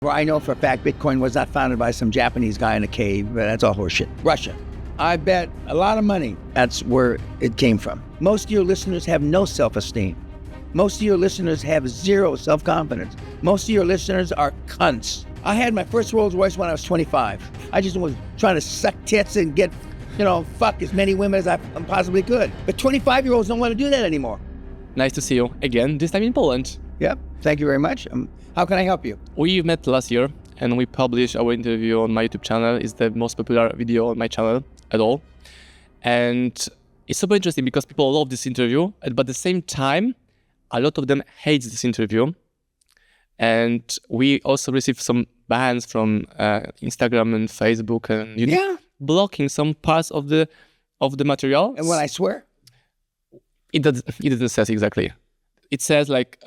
Well, I know for a fact Bitcoin was not founded by some Japanese guy in a cave, but that's all horseshit. Russia. I bet a lot of money that's where it came from. Most of your listeners have no self-esteem. Most of your listeners have zero self-confidence. Most of your listeners are cunts. I had my first Rolls Royce when I was 25. I just was trying to suck tits and get, fuck as many women as I possibly could. But 25-year-olds don't want to do that anymore. Nice to see you again, this time in Poland. Yep, thank you very much. How can I help you? We met last year and we published our interview on my YouTube channel. It's the most popular video on my channel at all. And it's super interesting because people love this interview, but at the same time, a lot of them hate this interview. And we also received some bans from Instagram and Facebook and YouTube, blocking some parts of the material. And when I swear? It doesn't say exactly. It says like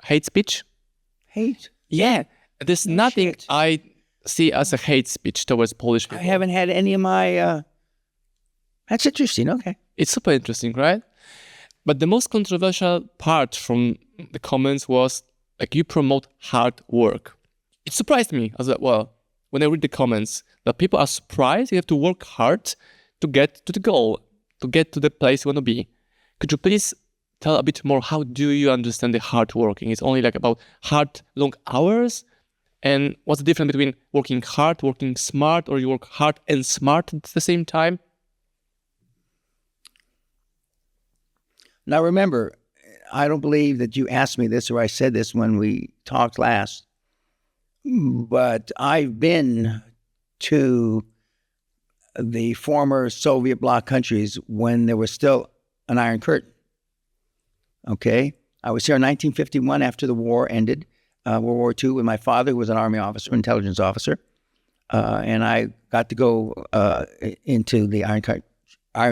hate speech. Hate? Yeah. There's nothing shit. I see as a hate speech towards Polish people. I haven't had any of my... That's interesting, okay. It's super interesting, right? But the most controversial part from the comments was like you promote hard work. It surprised me as well when I read the comments that people are surprised you have to work hard to get to the goal, to get to the place you want to be. Could you please tell a bit more, how do you understand the hard working? It's only like about hard, long hours? And what's the difference between working hard, working smart, or you work hard and smart at the same time? Now remember, I don't believe that you asked me this or I said this when we talked last, but I've been to the former Soviet bloc countries when there was still an Iron Curtain. Okay? I was here in 1951 after the war ended, World War II, with my father, who was an army officer, intelligence officer, and I got to go into the Iron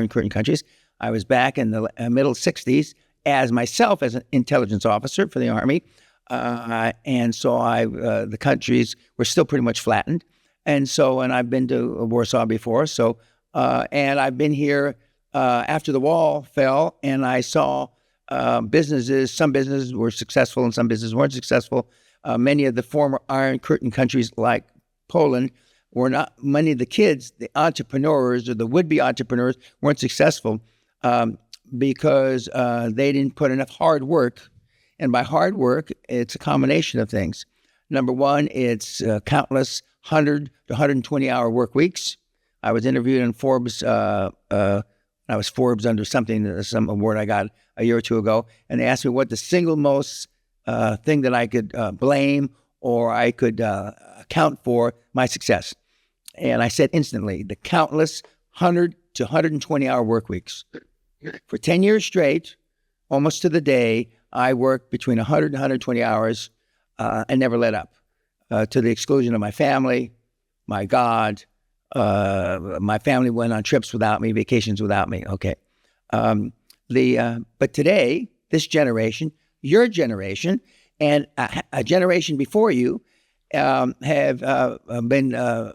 Curtain countries. I was back in the middle 60s as myself as an intelligence officer for the Army. And so the countries were still pretty much flattened. And I've been to Warsaw before. And I've been here after the wall fell, and I saw businesses, some businesses were successful and some businesses weren't successful. Many of the former Iron Curtain countries like Poland were not, many of the kids, the entrepreneurs or the would-be entrepreneurs weren't successful because they didn't put enough hard work. And by hard work, it's a combination of things. Number one, it's countless 100 to 120-hour work weeks. I was interviewed in Forbes. I was Forbes under some award I got a year or two ago, and they asked me what the single most thing that I could blame or I could account for my success. And I said instantly, the countless 100 to 120-hour work weeks. For 10 years straight, almost to the day, I worked between 100 and 120 hours and never let up, to the exclusion of my family, my God. My family went on trips without me, vacations without me. Okay. But today, this generation, your generation, and a generation before you have been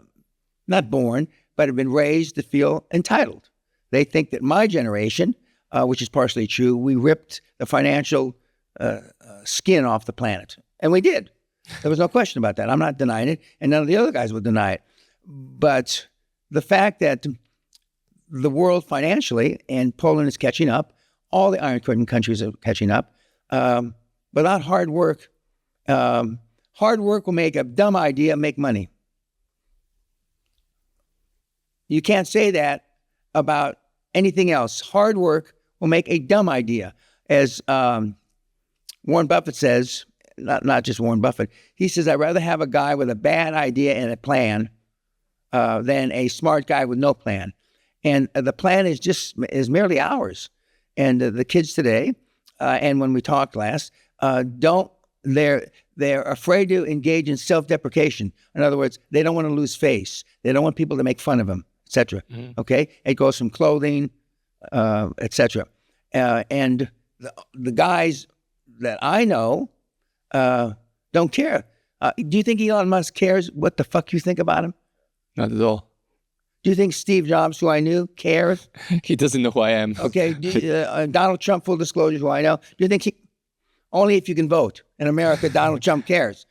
not born, but have been raised to feel entitled. They think that my generation, which is partially true, we ripped the financial skin off the planet. And we did. There was no question about that. I'm not denying it, and none of the other guys would deny it. But the fact that the world financially, and Poland is catching up, all the Iron Curtain countries are catching up, without hard work will make a dumb idea make money. You can't say that about anything else. Hard work will make a dumb idea. As Warren Buffett says, not just Warren Buffett, he says, I'd rather have a guy with a bad idea and a plan than a smart guy with no plan. And the plan is merely ours. And the kids today, and when we talked last, they're afraid to engage in self-deprecation. In other words, they don't want to lose face. They don't want people to make fun of them, etc. Mm-hmm. Okay? It goes from clothing, etc. And the guys that I know don't care. Do you think Elon Musk cares what the fuck you think about him? Not at all. Do you think Steve Jobs, who I knew, cares? He doesn't know who I am. Okay. Donald Trump, full disclosure, who I know. Do you think only if you can vote. In America, Donald Trump cares.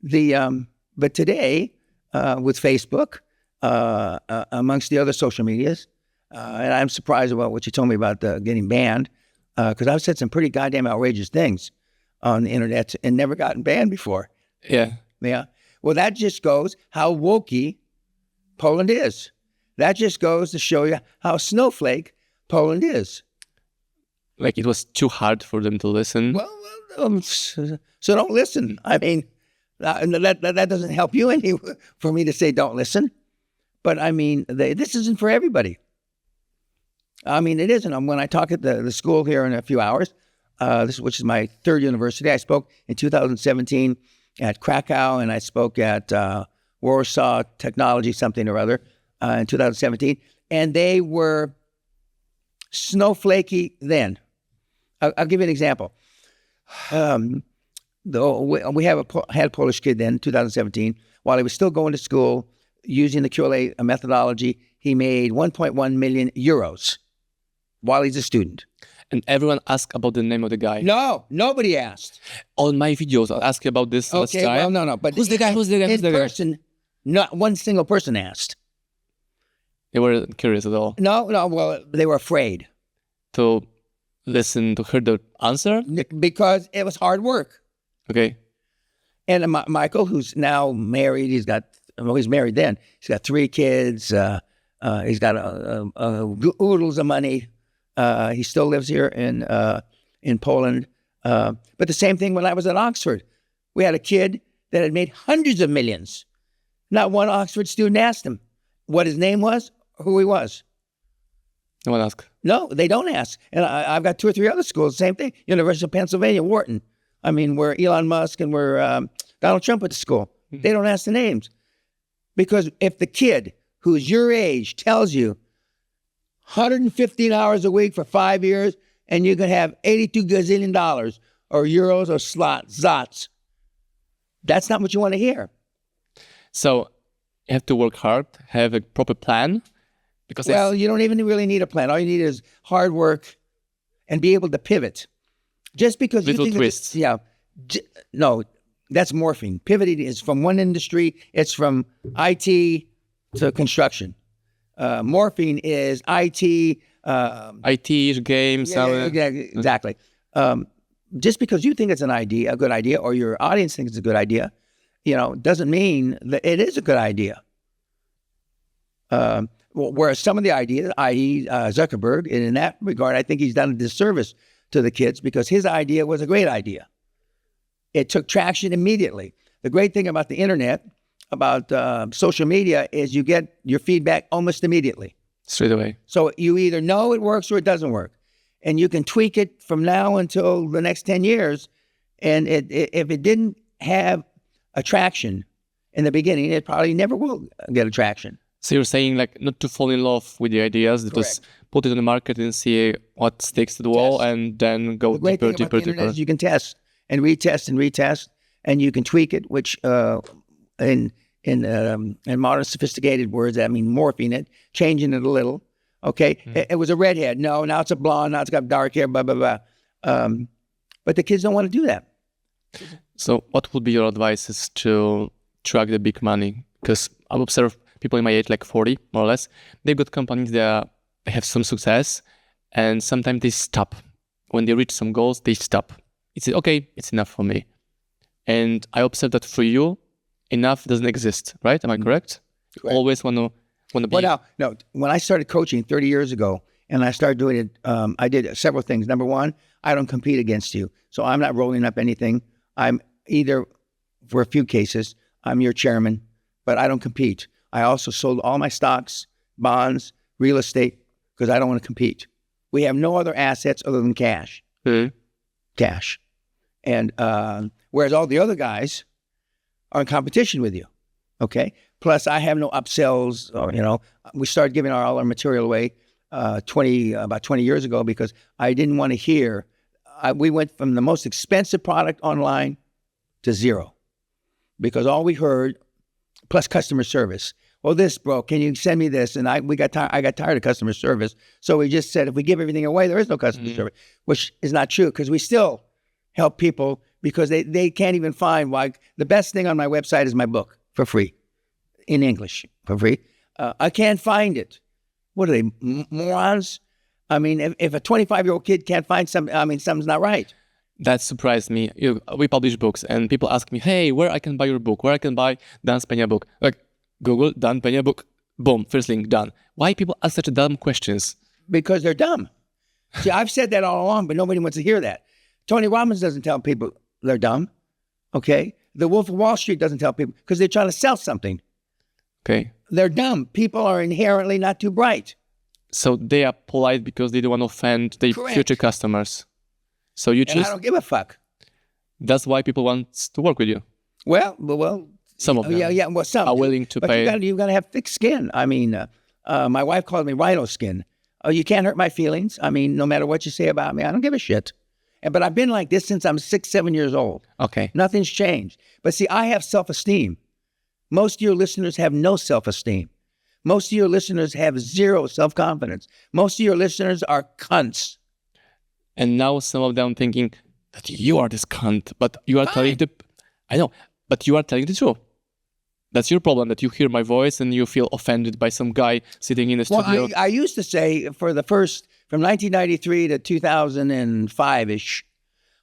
But today, with Facebook, amongst the other social medias, and I'm surprised about what you told me about getting banned, because I've said some pretty goddamn outrageous things on the internet and never gotten banned before. Yeah. Yeah. Well, that just goes how wokey Poland is. That just goes to show you how snowflake Poland is. Like it was too hard for them to listen. Well, so don't listen. I mean, that doesn't help you any for me to say don't listen. But I mean, this isn't for everybody. I mean, it isn't. When I talk at the school here in a few hours, which is my third university, I spoke in 2017 at Krakow, and I spoke at Warsaw Technology something or other in 2017, and they were snowflakey then. I'll give you an example. We had a Polish kid then, 2017, while he was still going to school using the QLA methodology. He made 1.1 million euros while he's a student. And everyone asked about the name of the guy. No, nobody asked. On my videos, I'll ask you about this guy. Well, no. But who's the guy? In person, not one single person asked. They weren't curious at all. No. Well, they were afraid to listen to hear the answer because it was hard work. Okay. And Michael, who's now married, he's married then. He's got 3 kids. He's got oodles of money. He still lives here in Poland. But the same thing when I was at Oxford. We had a kid that had made hundreds of millions. Not one Oxford student asked him what his name was, who he was. No one asked. No, they don't ask. And I've got 2 or 3 other schools, same thing. University of Pennsylvania, Wharton. I mean, where Elon Musk and where Donald Trump went to school. Mm-hmm. They don't ask the names. Because if the kid who's your age tells you 115 hours a week for 5 years, and you can have $82 gazillion or euros or zots, that's not what you want to hear. So you have to work hard, have a proper plan. Well, you don't even really need a plan. All you need is hard work and be able to pivot. Just because little you think twists. No, that's morphing. Pivoting is from one industry. It's from IT to construction. Morphing is IT. IT, games. Exactly. Just because you think it's a good idea, or your audience thinks it's a good idea, doesn't mean that it is a good idea. Whereas some of the ideas, i.e. Zuckerberg, and in that regard, I think he's done a disservice to the kids because his idea was a great idea. It took traction immediately. The great thing about the internet, about social media, is you get your feedback almost immediately. Straight away. So you either know it works or it doesn't work. And you can tweak it from now until the next 10 years. And if it didn't have attraction in the beginning, it probably never will get attraction. So you're saying not to fall in love with the ideas, just put it on the market and see what sticks to the wall, and then go deeper. The great thing about the internet is you can test and retest, and you can tweak it, which in modern sophisticated words, I mean morphing it, changing it a little. Okay, It was a redhead. No, now it's a blonde. Now it's got dark hair. Blah blah blah. But the kids don't want to do that. So, what would be your advice to track the big money? Because I've observed people in my age, like 40 more or less, they've got companies that have some success, and sometimes they stop. When they reach some goals, they stop. It's okay, it's enough for me. And I observe that for you, enough doesn't exist, right? Am I correct? You always want to be... Well, no. When I started coaching 30 years ago, and I started doing it, I did several things. Number one, I don't compete against you. So I'm not rolling up anything. I'm either, for a few cases, I'm your chairman, but I don't compete. I also sold all my stocks, bonds, real estate, because I don't want to compete. We have no other assets other than cash. Mm-hmm. Cash. And whereas all the other guys are in competition with you. Okay? Plus, I have no upsells. We started giving all our material away about 20 years ago because I didn't want to hear. We went from the most expensive product online to zero because all we heard, plus customer service. Well, this broke. Can you send me this? And I got tired of customer service. So we just said, if we give everything away, there is no customer service, which is not true because we still help people because they can't even find why. The best thing on my website is my book for free, in English, for free. I can't find it. What are they, morons? I mean, if a 25-year-old kid can't find something, I mean, something's not right. That surprised me. We publish books, and people ask me, "Hey, where I can buy your book? Where I can buy Dan Peña book?" Like, Google Dan Peña book, boom, first link, done. Why people ask such dumb questions? Because they're dumb. See, I've said that all along, but nobody wants to hear that. Tony Robbins doesn't tell people they're dumb, okay? The Wolf of Wall Street doesn't tell people because they're trying to sell something. Okay. They're dumb. People are inherently not too bright. So they are polite because they don't want to offend their Correct. future customers. So you And choose. I don't give a fuck. That's why people want to work with you. Well, Some of them yeah. Well, some are willing to but pay. you got to have thick skin. I mean, my wife called me rhino skin. Oh, you can't hurt my feelings. I mean, no matter what you say about me, I don't give a shit. But I've been like this since I'm 6, 7 years old. Okay. Nothing's changed. But see, I have self-esteem. Most of your listeners have no self-esteem. Most of your listeners have zero self-confidence. Most of your listeners are cunts. And now some of them thinking that you are this cunt, but you are telling I know, but you are telling the truth. That's your problem, that you hear my voice and you feel offended by some guy sitting in the studio. Well, I used to say from 1993 to 2005-ish,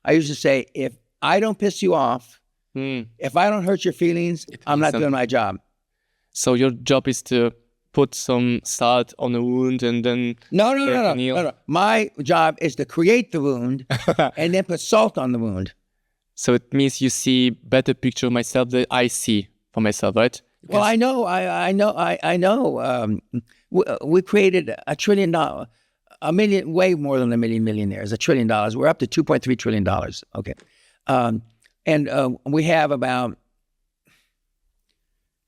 I used to say, if I don't piss you off, if I don't hurt your feelings, I'm not doing my job. So your job is to put some salt on a wound and then... No. My job is to create the wound and then put salt on the wound. So it means you see better picture of myself than I see for myself, right? Well, I know. We created $1 trillion, a million, way more than a million millionaires, $1 trillion. We're up to $2.3 trillion. Okay. And we have about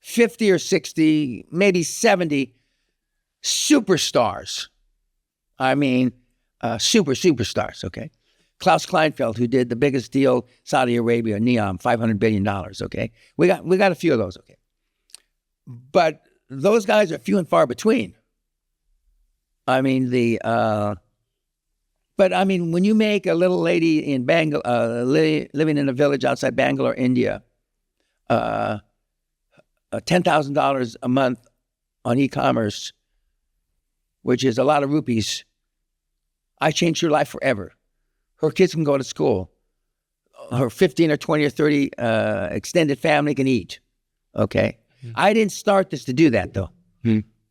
50 or 60, maybe 70 superstars. I mean, superstars, okay? Klaus Kleinfeld, who did the biggest deal, Saudi Arabia, Neom, $500 billion, okay? We got a few of those, okay? But those guys are few and far between. I mean, but I mean, when you make a little lady in Bangalore, living in a village outside Bangalore, India, $10,000 a month on e-commerce, which is a lot of rupees, I changed her life forever. Her kids can go to school. Her 15 or 20 or 30 extended family can eat. Okay? I didn't start this to do that, though.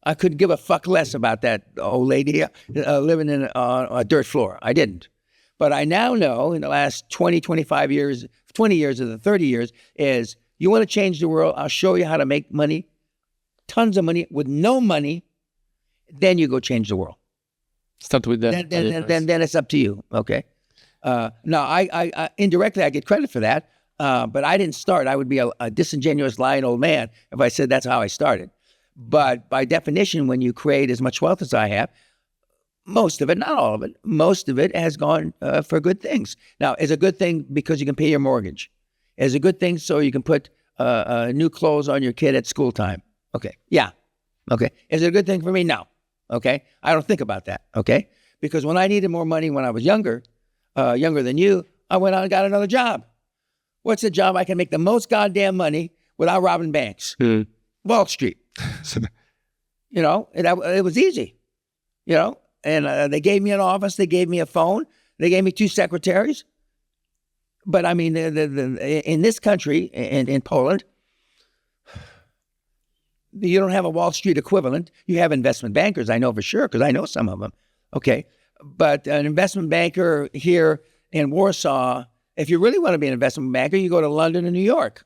I couldn't give a fuck less about that old lady living in a dirt floor. I didn't. But I now know in the last 20, 25 years, 20 years of the 30 years, is you want to change the world, I'll show you how to make money, tons of money, with no money, then you go change the world. Start with that. Then it's up to you, okay? Now, I indirectly, I get credit for that, but I didn't start. I would be a disingenuous, lying old man if I said that's how I started. But by definition, when you create as much wealth as I have, most of it, not all of it, most of it has gone for good things. Now, it's a good thing because you can pay your mortgage. It's a good thing so you can put new clothes on your kid at school time. Okay, yeah, okay. Is it a good thing for me? No, okay. I don't think about that, okay? Because when I needed more money when I was younger than you, I went out and got another job. What's the job I can make the most goddamn money without robbing banks? Wall Street. You know, it was easy, you know, and they gave me an office, they gave me a phone, they gave me 2 secretaries. But I mean, in this country, in Poland, you don't have a Wall Street equivalent. You have investment bankers, I know for sure, because I know some of them. Okay. But an investment banker here in Warsaw, if you really want to be an investment banker, you go to London and New York,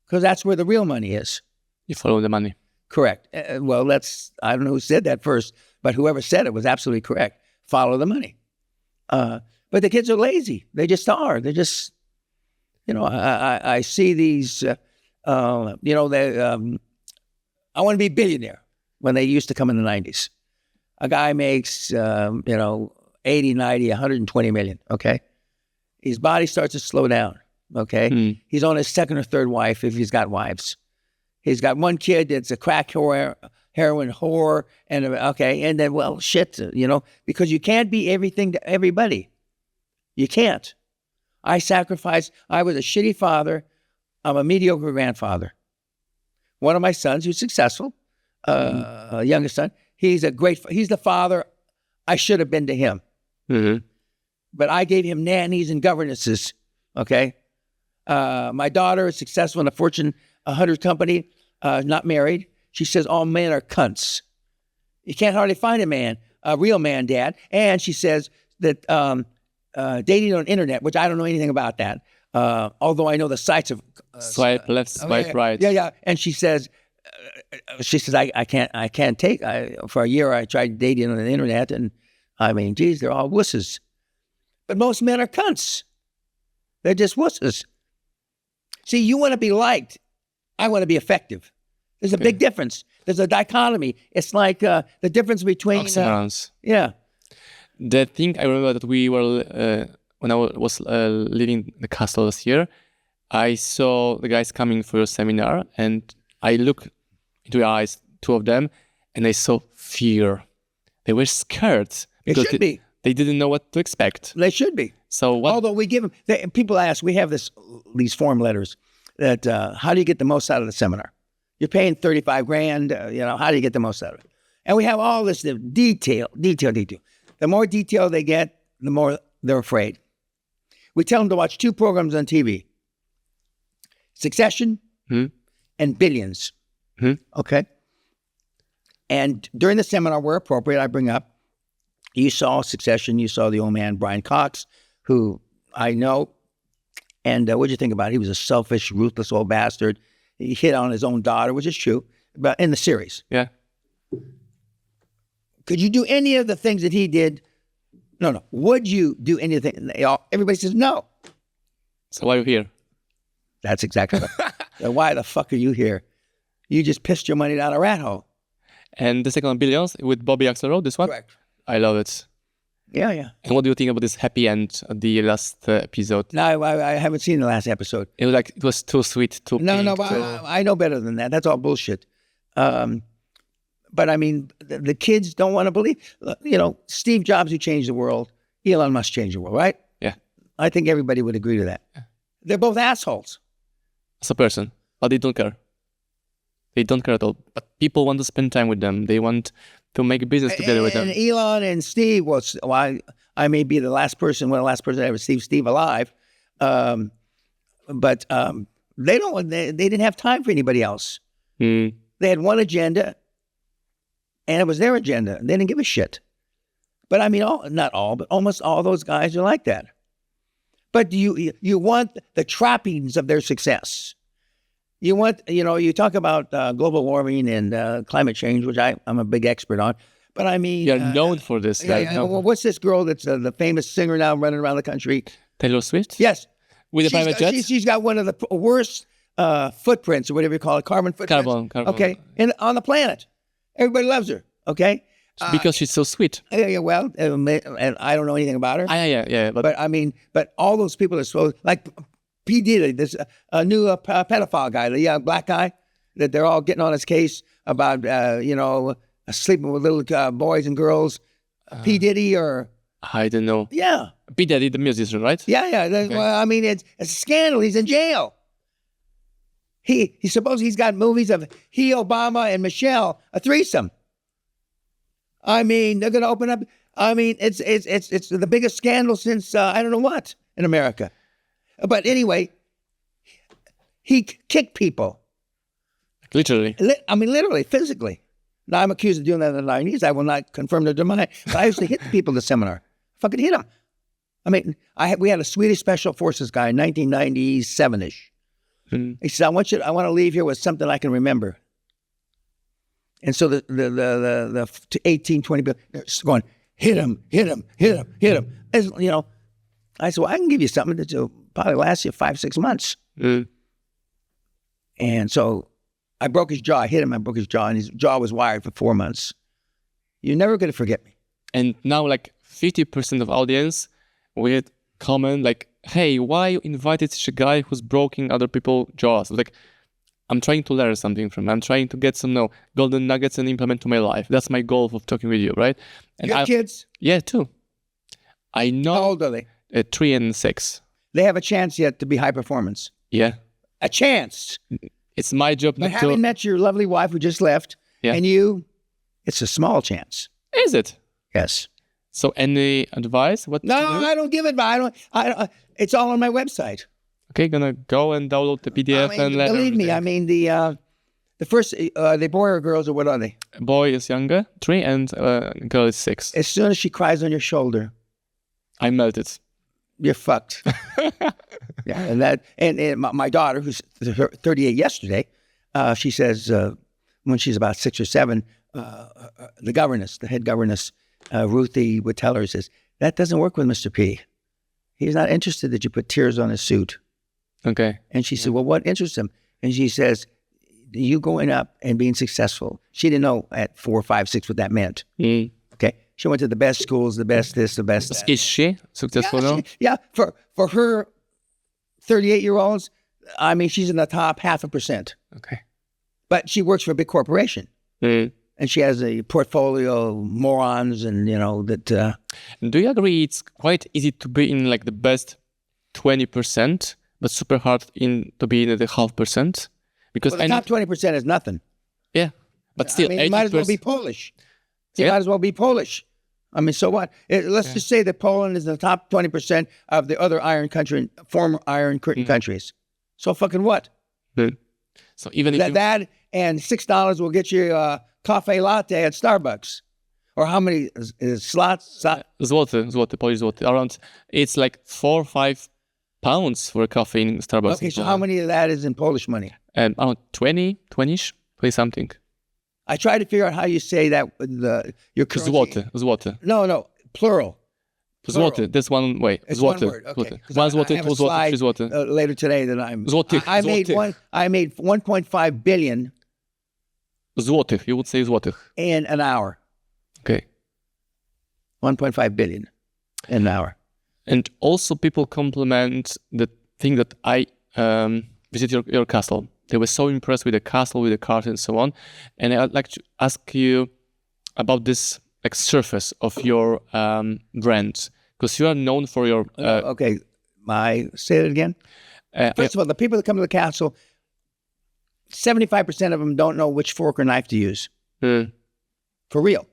because that's where the real money is. You follow the money. Correct. Well, I don't know who said that first, but whoever said it was absolutely correct. Follow the money. But the kids are lazy. They just are. They're just, you know, I see these, you know, I want to be a billionaire when they used to come in the 90s. A guy makes, you know, 80, 90, 120 million, okay? His body starts to slow down, okay? He's on his second or third wife if he's got wives. He's got one kid that's a crack heroin whore, and okay, and then, well, shit, you know, because you can't be everything to everybody. You can't. I sacrificed. I was a shitty father. I'm a mediocre grandfather. One of my sons, who's successful, youngest son, he's the father I should have been to him. Mm-hmm. But I gave him nannies and governesses, okay? My daughter is successful in a Fortune 100 company, not married. She says all men are cunts. You can't hardly find a real man, Dad. And she says that dating on the internet, which I don't know anything about that, although I know the sites of... swipe left, swipe right. Yeah. And she says, I can't take... for a year, I tried dating on the internet, and I mean, geez, they're all wusses. But most men are cunts. They're just wusses. See, you want to be liked. I want to be effective. There's a big difference. There's a dichotomy. It's like the difference between... yeah. The thing I remember that we were, when I was leaving the castle last year, I saw the guys coming for your seminar, and I looked into your eyes, two of them, and I saw fear. They were scared. It should be. They didn't know what to expect. They should be. So what? Although we give them, people ask, we have these form letters that how do you get the most out of the seminar? You're paying $35,000. How do you get the most out of it? And we have all this detail. The more detail they get, the more they're afraid. We tell them to watch 2 programs on TV: Succession and Billions. Okay. And during the seminar, where appropriate, I bring up, you saw Succession, you saw the old man, Brian Cox, who I know. And what'd you think about it? He was a selfish, ruthless old bastard. He hit on his own daughter, which is true, but in the series. Yeah. Could you do any of the things that he did? No. Would you do anything? Everybody says no. So why are you here? That's exactly right. So why the fuck are you here? You just pissed your money down a rat hole. And the second one, Billions, with Bobby Axelrod, this one? Correct. I love it. Yeah. And what do you think about this happy end at the last episode? No, I haven't seen the last episode. It was too sweet, too pink, I know better than that. That's all bullshit. But I mean, the kids don't want to believe. Steve Jobs, who changed the world, Elon Musk changed the world, right? Yeah. I think everybody would agree to that. Yeah. They're both assholes. As a person, but they don't care. They don't care at all. But people want to spend time with them. They want to make business together with them. And Elon and Steve, I may be one of the last person to ever see Steve alive, but they didn't have time for anybody else. They had one agenda, and it was their agenda. They didn't give a shit. But I mean, not all, but almost all those guys are like that. But you want the trappings of their success. You want, you talk about global warming and climate change, which I'm a big expert on. But I mean... You're known for this. Well, what's this girl that's the famous singer now running around the country? Taylor Swift? Yes. With a private jet? She's got one of the worst footprints, or whatever you call it, carbon footprints. Carbon. Okay, on the planet. Everybody loves her, okay? Because she's so sweet. Yeah, well, and I don't know anything about her. Yeah. But I mean, but all those people are so... Like P. Diddy, this new pedophile guy, the young black guy, that they're all getting on his case about, sleeping with little boys and girls. P. Diddy or... I don't know. Yeah. P. Diddy, the musician, right? Yeah. Okay. Well, I mean, it's a scandal. He's in jail. He suppose he's got movies of he, Obama, and Michelle, a threesome. I mean, they're going to open up... I mean, it's the biggest scandal since, I don't know what, in America. But anyway, he kicked people. Literally. I mean, literally, physically. Now, I'm accused of doing that in the 90s. I will not confirm nor deny. But I used to hit the people at the seminar. Fucking hit them. I mean, we had a Swedish Special Forces guy in 1997-ish. He said, I want to leave here with something I can remember. And so the 18, 20 people going, hit him. As, I said, well, I can give you something that'll probably last you 5-6 months. And so I broke his jaw. I hit him. I broke his jaw, and his jaw was wired for 4 months. You're never going to forget me. And now, 50% of audience will comment hey, why you invited such a guy who's broken other people's jaws? I'm trying to learn something from him. I'm trying to get some golden nuggets and implement to my life. That's my goal of talking with you, right? And you got kids? Yeah, 2. I know. How old are they? 3 and 6. they have a chance yet to be high performance. Yeah. A chance. It's my job But not to... having met your lovely wife who just left, Yeah. and you, it's a small chance. Is it? Yes. So any advice? What No, to do? I don't give it. I don't. It's all on my website. Okay, gonna go and download the PDF I mean, and let believe me. I mean, the first, the boy or girls or what are they? Boy is younger, 3, and girl is 6. As soon as she cries on your shoulder, I melted. you're fucked. Yeah, and my daughter, who's 38 yesterday, she says when she's about 6 or 7, the head governess, Ruthie would tell her, says, that doesn't work with Mr. P. He's not interested that you put tears on his suit. Okay. And she said, well, what interests him? And she says, you going up and being successful. She didn't know at 4, 5, 6 what that meant. Mm. Okay. She went to the best schools, the best this, the best that. Is she successful now? Yeah, for her 38-year-olds, I mean, she's in the top 0.5%. Okay. But she works for a big corporation. Mm. And she has a portfolio of morons and, that... Do you agree it's quite easy to be in like the best 20%, but super hard to be in the 0.5%? Because the top 20% is nothing. Yeah, but still, I mean, you might as well be Polish. You might as well be Polish. I mean, so what? Let's just say that Poland is in the top 20% of the other former Iron Curtain countries. So fucking what? Mm. So even if that and $6 will get you a cafe latte at Starbucks. Or how many slots? Złoty, Polish złoty. Around, it's like 4 or 5 pounds for a coffee in Starbucks. Okay, so how many of that is in Polish money? Around 20-ish, play something. I try to figure out how you say that with your currency. Złoty. No, plural. Złoty, that's one way. It's Złoty. one word. Okay. Złoty. 1 złoty, I have 2 a złoty, slide, 3 złoty. later today that I'm... Złotych. I made 1.5 billion Złotych, you would say złotych. in an hour. Okay. 1.5 billion in an hour. And also people compliment the thing that I visited your castle. They were so impressed with the castle, with the cars and so on. And I'd like to ask you about this like surface of your brand, because you are known for your... Okay, say it again. First of all, the people that come to the castle, 75% of them don't know which fork or knife to use. Mm. For real.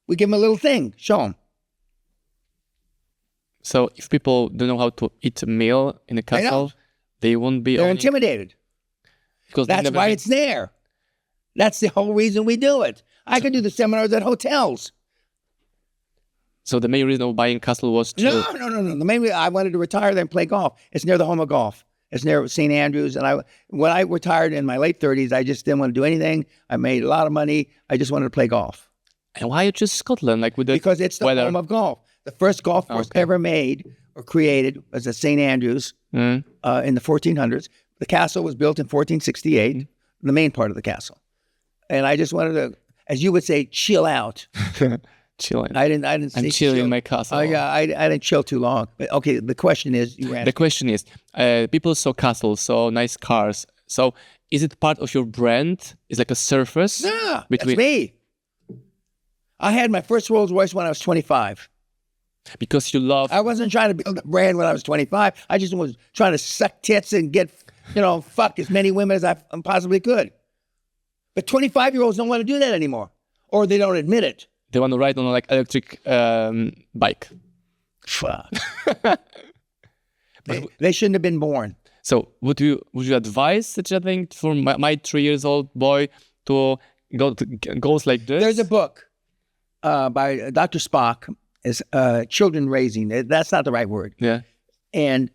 We give them a little thing, show them. So if people don't know how to eat a meal in a castle, they won't be... They're intimidated. Because that's why it's there. That's the whole reason we do it. I could do the seminars at hotels. So the main reason of buying castle was to... No. The main reason I wanted to retire there and play golf. It's near the home of golf. It's near St. Andrews. And when I retired in my late 30s, I just didn't want to do anything. I made a lot of money. I just wanted to play golf. And why you choose Scotland? Because it's the home of golf. The first golf course ever made or created was at St. Andrews in the 1400s. The castle was built in 1468, the main part of the castle. And I just wanted to, as you would say, chill out. Chilling. I didn't say I'm chilling in my castle. I didn't chill too long. But okay, the question is, people saw castles, saw nice cars. So is it part of your brand? Is like a surface? No, that's me. I had my first Rolls Royce when I was 25. Because you love... I wasn't trying to build a brand when I was 25. I just was trying to suck tits and get, fuck as many women as I possibly could. But 25-year-olds don't want to do that anymore. Or they don't admit it. They want to ride on like electric bike. Fuck. They shouldn't have been born. So would you advise such a thing for my 3-year-old boy to goes like this? There's a book by Dr. Spock. Is children raising. That's not the right word. Yeah. And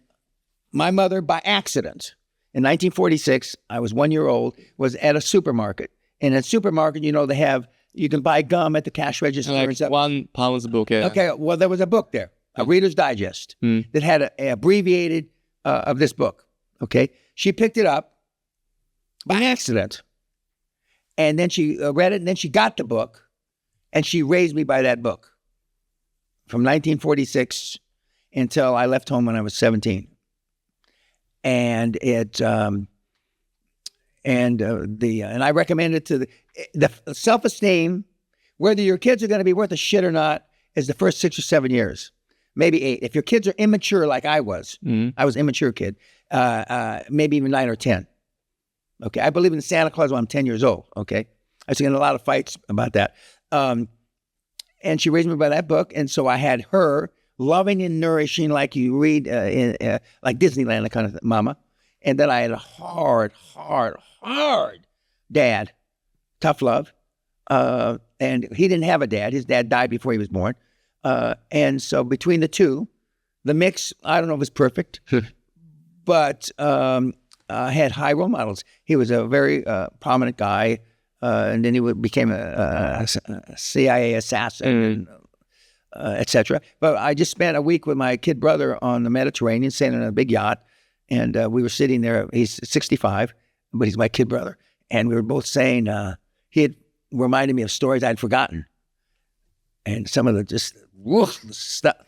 my mother, by accident, in 1946, I was 1 year old, was at a supermarket. And in a supermarket, you can buy gum at the cash register. Like and stuff. £1 book, yeah. Okay, well, there was a book there, a Reader's Digest, that had an abbreviated of this book. Okay. She picked it up by accident. And then she read it, and then she got the book, and she raised me by that book. From 1946 until I left home when I was 17. And and I recommend it to the self-esteem, whether your kids are going to be worth a shit or not, is the first 6 or 7 years. maybe 8. If your kids are immature like I was, I was an immature kid, maybe even 9 or 10. Okay, I believe in Santa Claus when I'm 10 years old. Okay, I was in a lot of fights about that. And she raised me by that book, and so I had her loving and nourishing, like you read in like Disneyland, that kind of mama. And then I had a hard dad, tough love. And he didn't have a dad. His dad died before he was born. And so between the two, the mix, I don't know if it's perfect, but had high role models. He was a very prominent guy, and then he became a CIA assassin, etc. But I just spent a week with my kid brother on the Mediterranean, sailing on a big yacht, and we were sitting there. He's 65, but he's my kid brother, and we were both saying he had reminded me of stories I'd forgotten, and some of the just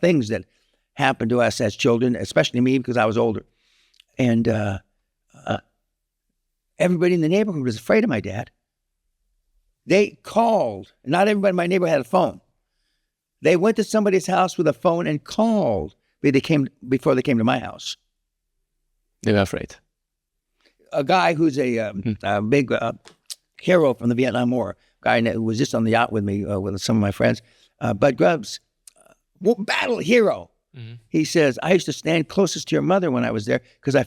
things that happened to us as children, especially me because I was older, and everybody in the neighborhood was afraid of my dad. They called. Not everybody in my neighborhood had a phone. They went to somebody's house with a phone and called before they came to my house. They were afraid. A guy who's a big hero from the Vietnam War, guy who was just on the yacht with me with some of my friends, Bud Grubbs, battle hero. He says, I used to stand closest to your mother when I was there because I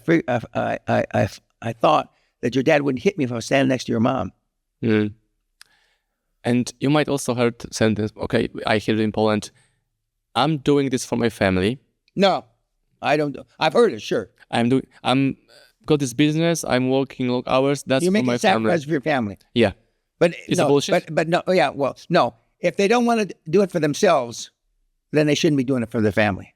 thought that your dad wouldn't hit me if I was standing next to your mom. And you might also heard sentence, okay, I hear it in Poland, I'm doing this for my family. No, I don't. I've heard it, sure. I'm got this business, I'm working long hours, that's You're for making my a sacrifice family. for your family. Yeah. But It's no, a bullshit. But no, yeah, well, no. If they don't want to do it for themselves, then they shouldn't be doing it for their family.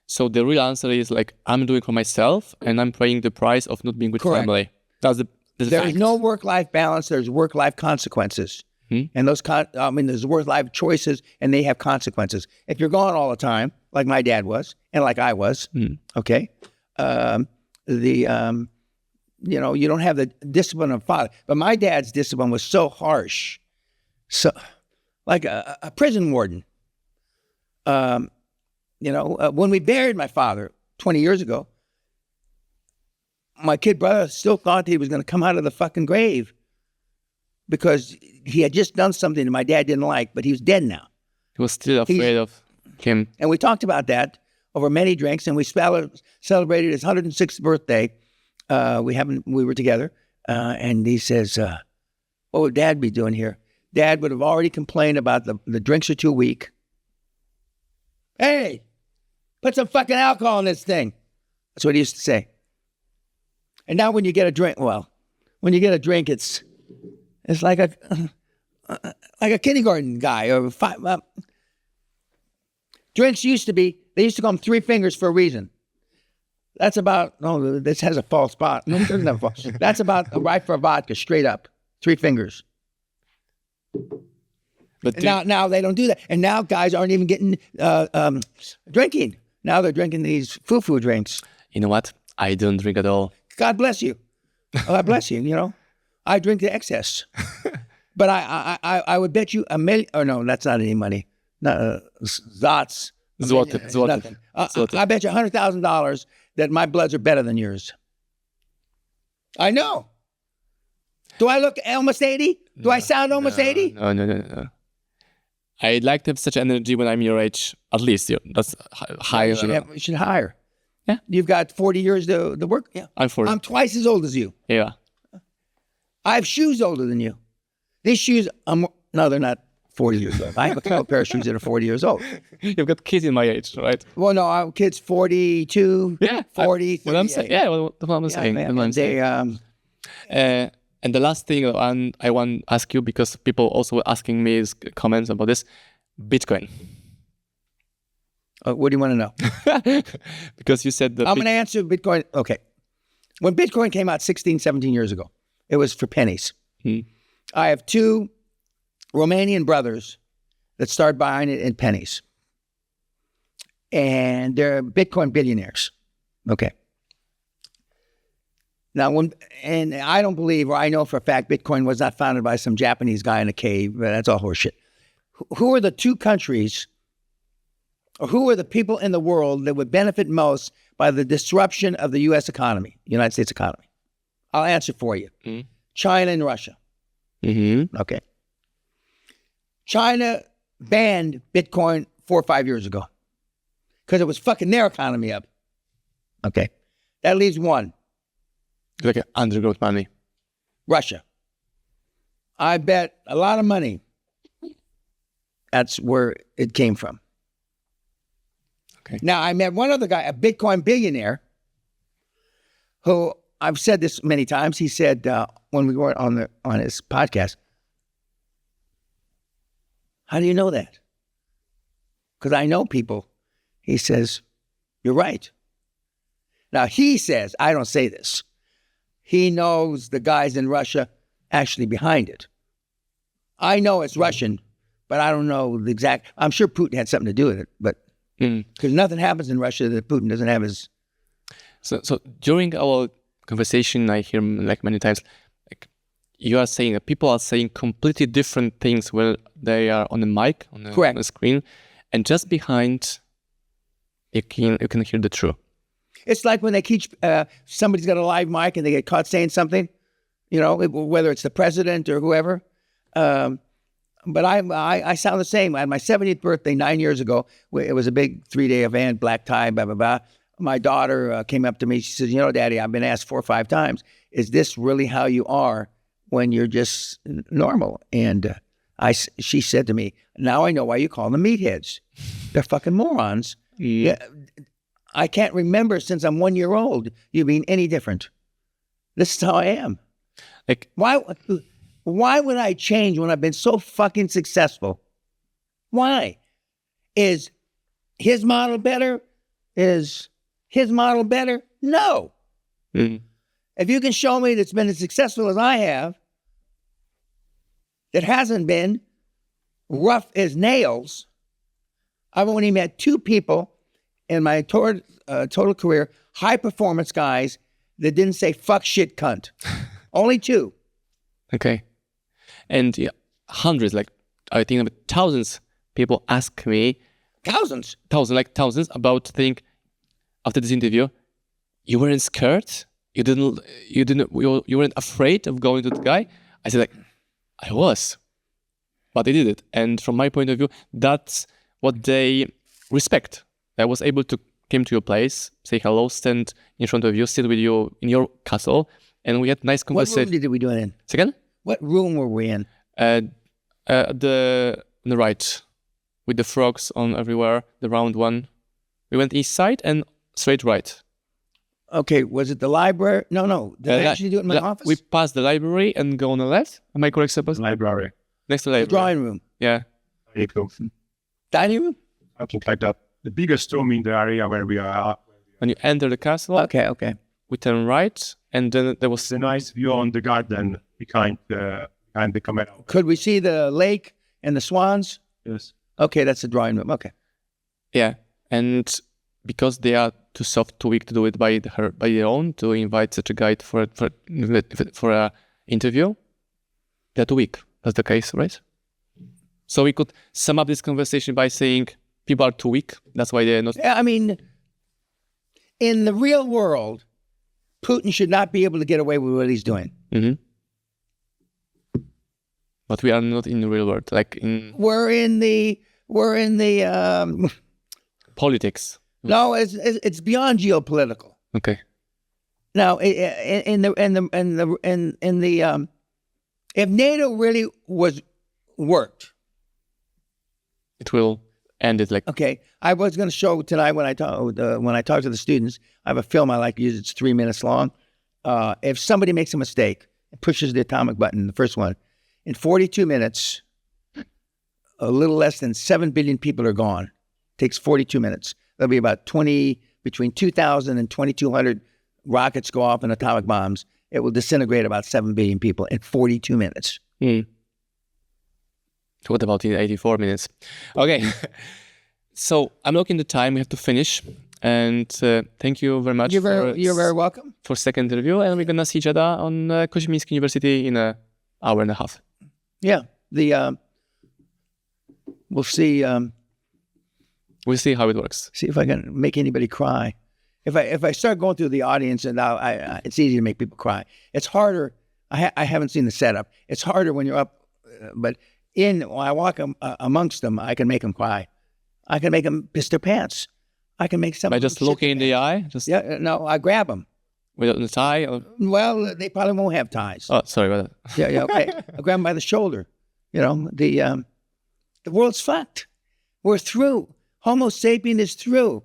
So the real answer is like, I'm doing for myself and I'm paying the price of not being with Correct. family. That's the There fact. is no work-life balance. There's work-life consequences. And those, there's work-life choices, and they have consequences. If you're gone all the time, like my dad was, and like I was, okay, you don't have the discipline of father. But my dad's discipline was so harsh, so like a prison warden. When we buried my father 20 years ago, my kid brother still thought he was going to come out of the fucking grave because he had just done something that my dad didn't like, but he was dead now. He was still afraid of him. And we talked about that over many drinks, and we celebrated his 106th birthday. We were together, and he says, what would Dad be doing here? Dad would have already complained about the drinks are too weak. Hey, put some fucking alcohol in this thing. That's what he used to say. And now when you get a drink, it's like a kindergarten guy or drinks they used to call them 3 fingers for a reason. That's about, this has a false spot. No, it doesn't have a false. That's about right for a vodka, straight up, 3 fingers. But now they don't do that. And now guys aren't even getting drinking. Now they're drinking these foo-foo drinks. You know what? I don't drink at all. God bless you. God bless you, I drink to excess. But I would bet you $1 million, or no, that's not any money. No, Zloty. Nothing. I bet you $100,000 that my bloods are better than yours. I know. Do I look almost 80? Do I sound almost 80? No. I'd like to have such energy when I'm your age, at least. That's higher. You should hire. Yeah. You've got 40 years to work. Yeah. I'm 40. I'm twice as old as you. Yeah. I have shoes older than you. These shoes, no, they're not 40 years old. I have a couple pair of shoes that are 40 years old. You've got kids in my age, right? Well, no, our kids 42, yeah, 40, 38. What I'm saying. Yeah, what I'm saying. And the last thing I want to ask you, because people also were asking me comments about this, Bitcoin. What do you want to know? Because you said that... I'm going to answer Bitcoin. Okay. When Bitcoin came out 16, 17 years ago, it was for pennies. I have 2 Romanian brothers that started buying it in pennies. And they're Bitcoin billionaires. Okay. Now, and I don't believe, or I know for a fact, Bitcoin was not founded by some Japanese guy in a cave. That's all horseshit. Who are the 2 countries or who are the people in the world that would benefit most by the disruption of the U.S. economy, United States economy? I'll answer for you. Mm. China and Russia. Mm-hmm. Okay. China banned Bitcoin 4 or 5 years ago because it was fucking their economy up. Okay. That leaves one. Like underground money. Russia. I bet a lot of money that's where it came from. Okay. Now, I met one other guy, a Bitcoin billionaire, who I've said this many times. He said when we were on his podcast, "How do you know that?" Because I know people. He says, "You're right." Now, he says, I don't say this. He knows the guys in Russia actually behind it. I know it's Russian, but I don't know the exact. I'm sure Putin had something to do with it, but because nothing happens in Russia that Putin doesn't have his. So during our conversation, I hear like many times, like you are saying that people are saying completely different things when they are on the mic, on the screen, and just behind, you can hear the truth. It's like when they teach somebody's got a live mic and they get caught saying something, whether it's the president or whoever. But I sound the same. I had my 70th birthday 9 years ago. It was a big 3-day event, black tie, blah, blah, blah. My daughter came up to me. She says, Daddy, I've been asked 4 or 5 times, is this really how you are when you're just normal? And she said to me, now I know why you call them meatheads. They're fucking morons. Yeah. I can't remember since I'm 1 year old you being any different. This is how I am. Like, why would I change when I've been so fucking successful? Why? Is his model better? Is his model better? No. If you can show me that's been as successful as I have, that hasn't been rough as nails, I've only met 2 people in my total career, high performance guys that didn't say fuck, shit, cunt. Only 2. Okay. And hundreds, like I think about thousands people ask me. Thousands about think after this interview, you weren't scared? You weren't afraid of going to the guy? I said like, I was, but I did it. And from my point of view, that's what they respect. I was able to come to your place, say hello, stand in front of you, sit with you in your castle, and we had nice conversation. What room did we do it in? Second? What room were we in? On the right, with the frogs on everywhere, the round one. We went east side and straight right. Okay, was it the library? No. Did I actually do it in my office? We passed the library and go on the left. Am I correct, suppose? Library. Next to the library. The drawing room. Yeah. There you go. Dining room? Something like that. The biggest room in the area where we are. When you enter the castle, Okay. we turn right, and then there was It's a nice view on the garden behind the camera. Could we see the lake and the swans? Yes. Okay, that's the drawing room. Okay. Yeah, and because they are too soft, too weak to do it by their own, to invite such a guy for a interview, they're too weak. That's the case, right? So we could sum up this conversation by saying people are too weak. That's why they're not. Yeah, I mean, in the real world, Putin should not be able to get away with what he's doing. Mm-hmm. But we are not in the real world. Like in We're in the politics. No, it's beyond geopolitical. Okay. Now, if NATO really worked, It will end it like okay. I was going to show tonight when I talk to the students. I have a film I like to use. It's 3 minutes long. If somebody makes a mistake and pushes the atomic button, the first one, in 42 minutes, a little less than 7 billion people are gone. It takes 42 minutes. There'll be about between 2,000 and 2,200 rockets go off and atomic bombs. It will disintegrate about 7 billion people in 42 minutes. What about in 84 minutes? Okay. So I'm looking at the time. We have to finish. And thank you very much. You're very welcome. For second interview. And we're going to see each other on Koźmiński University in an hour and a half. Yeah. We'll see. We'll see how it works. See if I can make anybody cry. If I start going through the audience, and it's easy to make people cry. It's harder. I haven't seen the setup. It's harder when you're up, but when I walk amongst them, I can make them cry. I can make them piss their pants. I can make some By just looking in the eye? Just I grab them. without the tie? Or... Well, they probably won't have ties. Oh, sorry about that. Yeah, okay. I grab them by the shoulder. You know, the world's fucked. We're through. Homo sapien is through.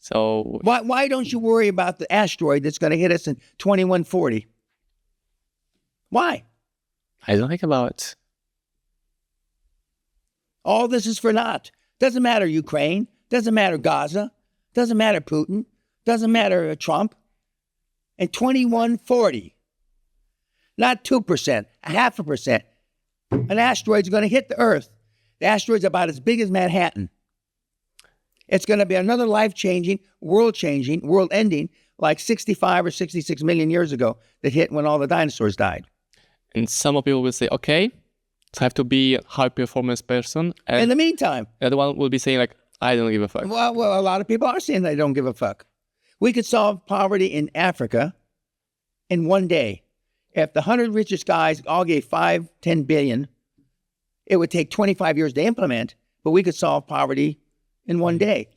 So Why don't you worry about the asteroid that's going to hit us in 2140? Why? I don't think about it. All this is for naught. Doesn't matter Ukraine. Doesn't matter Gaza. Doesn't matter Putin. Doesn't matter Trump. In 2140, not 2%, 0.5%, an asteroid's going to hit the Earth. The asteroid's about as big as Manhattan. It's going to be another life-changing, world-changing, world-ending, like 65 or 66 million years ago that hit when all the dinosaurs died. And some people will say, okay, so I have to be a high-performance person. And In the meantime, the other one will be saying, like, I don't give a fuck. well, a lot of people are saying they don't give a fuck. We could solve poverty in Africa in one day. If the 100 richest guys all gave 5, 10 billion, it would take 25 years to implement, but we could solve poverty in one day.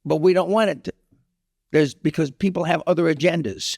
But we don't want it to, because people have other agendas.